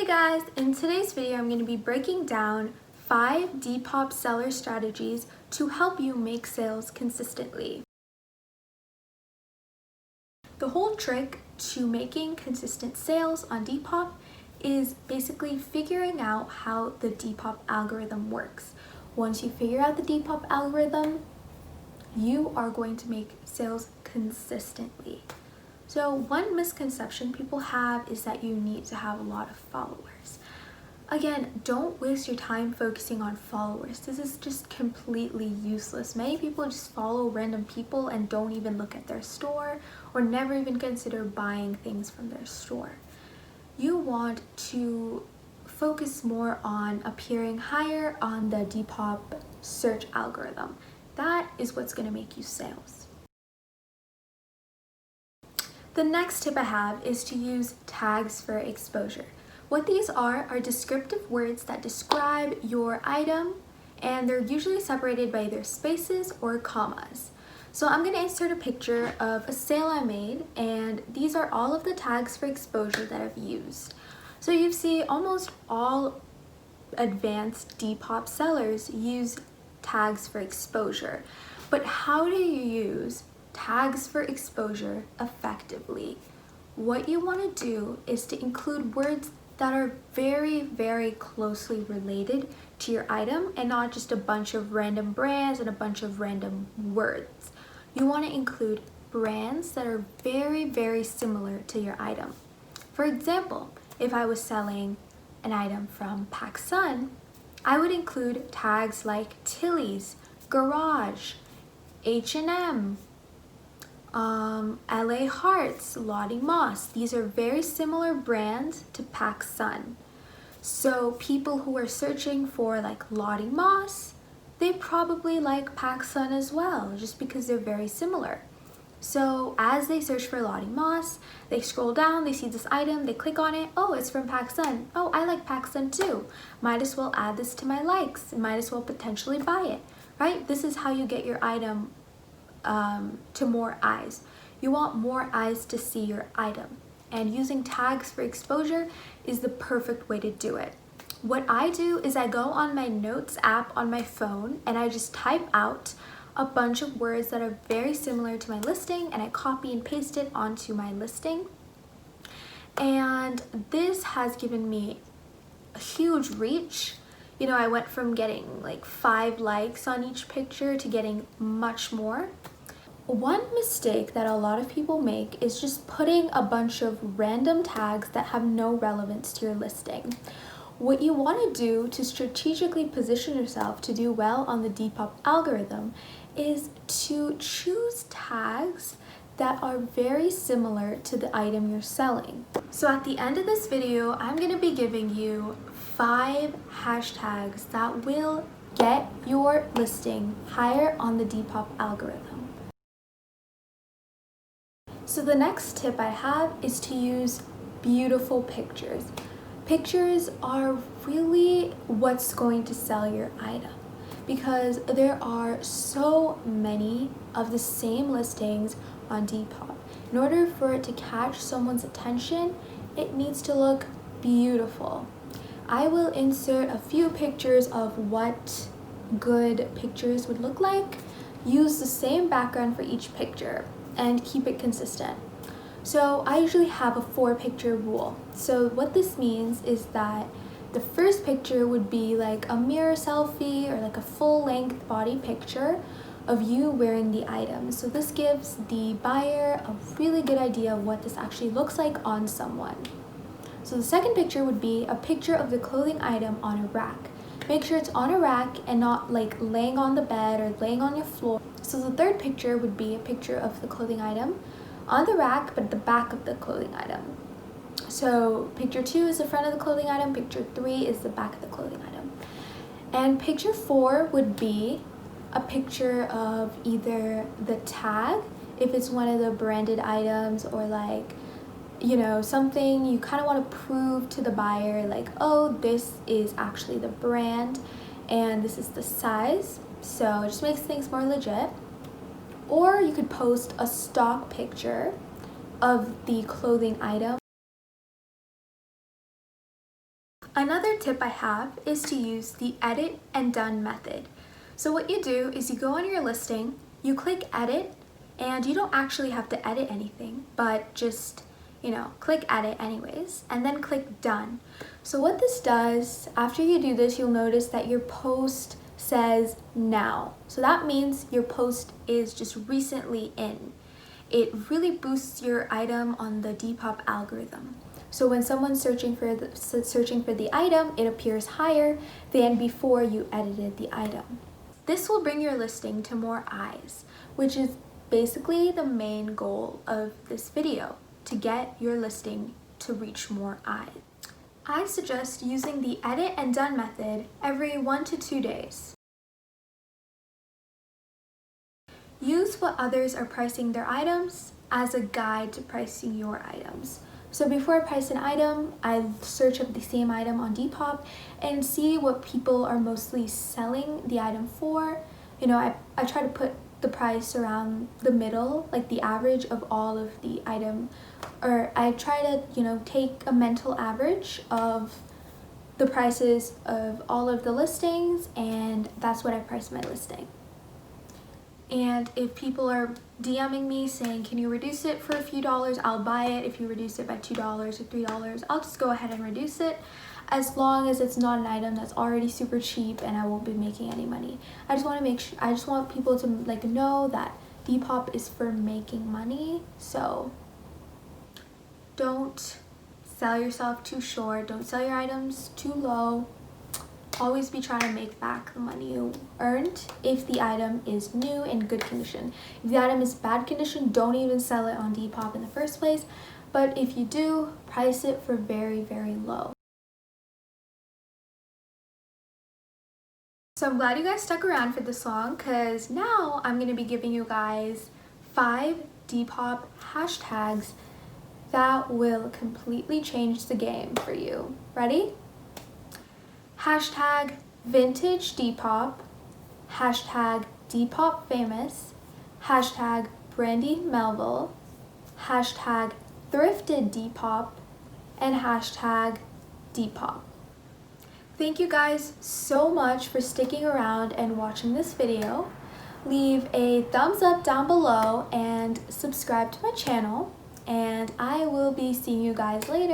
Hey guys, in today's video I'm going to be breaking down 5 Depop seller strategies to help you make sales consistently. The whole trick to making consistent sales on Depop is basically figuring out how the Depop algorithm works. Once you figure out the Depop algorithm, you are going to make sales consistently. So one misconception people have is that you need to have a lot of followers. Again, don't waste your time focusing on followers. This is just completely useless. Many people just follow random people and don't even look at their store or never even consider buying things from their store. You want to focus more on appearing higher on the Depop search algorithm. That is what's going to make you sales. The next tip I have is to use tags for exposure. What these are descriptive words that describe your item, and they're usually separated by either spaces or commas. So I'm going to insert a picture of a sale I made, and these are all of the tags for exposure that I've used. So you see almost all advanced Depop sellers use tags for exposure. But how do you use tags for exposure effectively? What you want to do is to include words that are very, very closely related to your item and not just a bunch of random brands and a bunch of random words. You want to include brands that are very, very similar to your item. For example, if I was selling an item from PacSun, I would include tags like Tilly's, Garage, H&M, LA Hearts, Lottie Moss. These are very similar brands to PacSun. So people who are searching for like Lottie Moss, they probably like PacSun as well, just because they're very similar. So as they search for Lottie Moss, they scroll down, they see this item, they click on it. Oh, it's from PacSun. Oh, I like PacSun too. Might as well add this to my likes. Might as well potentially buy it, right? This is how you get your item to more eyes. You want more eyes to see your item, and using tags for exposure is the perfect way to do it. What I do is I go on my notes app on my phone and I just type out a bunch of words that are very similar to my listing, and I copy and paste it onto my listing. And this has given me a huge reach. You know, I went from getting like 5 likes on each picture to getting much more. One mistake that a lot of people make is just putting a bunch of random tags that have no relevance to your listing. What you want to do to strategically position yourself to do well on the Depop algorithm is to choose tags that are very similar to the item you're selling. So at the end of this video, I'm going to be giving you 5 hashtags that will get your listing higher on the Depop algorithm. So the next tip I have is to use beautiful pictures. Pictures are really what's going to sell your item, because there are so many of the same listings on Depop. In order for it to catch someone's attention, it needs to look beautiful. I will insert a few pictures of what good pictures would look like. Use the same background for each picture and keep it consistent. So I usually have a 4-picture rule. So what this means is that the first picture would be like a mirror selfie or like a full-length body picture of you wearing the item. So this gives the buyer a really good idea of what this actually looks like on someone. So the second picture would be a picture of the clothing item on a rack. Make sure it's on a rack and not like laying on the bed or laying on your floor. So the third picture would be a picture of the clothing item on the rack, but the back of the clothing item. So picture 2 is the front of the clothing item, picture 3 is the back of the clothing item. And picture 4 would be a picture of either the tag, if it's one of the branded items, or like, you know, something you kind of want to prove to the buyer, like, oh, this is actually the brand and this is the size. So it just makes things more legit. Or you could post a stock picture of the clothing item Another tip I have is to use the edit and done method. So what you do is you go on your listing, you click edit, and you don't actually have to edit anything, but just, click edit anyways, and then click done. So what this does, after you do this, you'll notice that your post says now. So that means your post is just recently in. It really boosts your item on the Depop algorithm. So when someone's searching for the item, it appears higher than before you edited the item. This will bring your listing to more eyes, which is basically the main goal of this video, to get your listing to reach more eyes. I suggest using the edit and done method every 1 to 2 days. Use what others are pricing their items as a guide to pricing your items. So before I price an item, I search up the same item on Depop and see what people are mostly selling the item for. I try to put the price around the middle, like the average of all of the item, or I try to, take a mental average of the prices of all of the listings, and that's what I price my listing. And if people are DMing me saying, can you reduce it for a few dollars, I'll buy it. If you reduce it by $2 or $3, I'll just go ahead and reduce it, as long as it's not an item that's already super cheap and I won't be making any money. I just want people to know that Depop is for making money. So don't sell yourself too short. Don't sell your items too low. Always be trying to make back the money you earned if the item is new and good condition. If the item is bad condition, don't even sell it on Depop in the first place. But if you do, price it for very, very low. So I'm glad you guys stuck around for this long, because now I'm going to be giving you guys 5 Depop hashtags that will completely change the game for you. Ready? Hashtag vintage Depop, hashtag Depop famous, hashtag Brandy Melville, hashtag thrifted Depop, and hashtag Depop. Thank you guys so much for sticking around and watching this video. Leave a thumbs up down below and subscribe to my channel, and I will be seeing you guys later.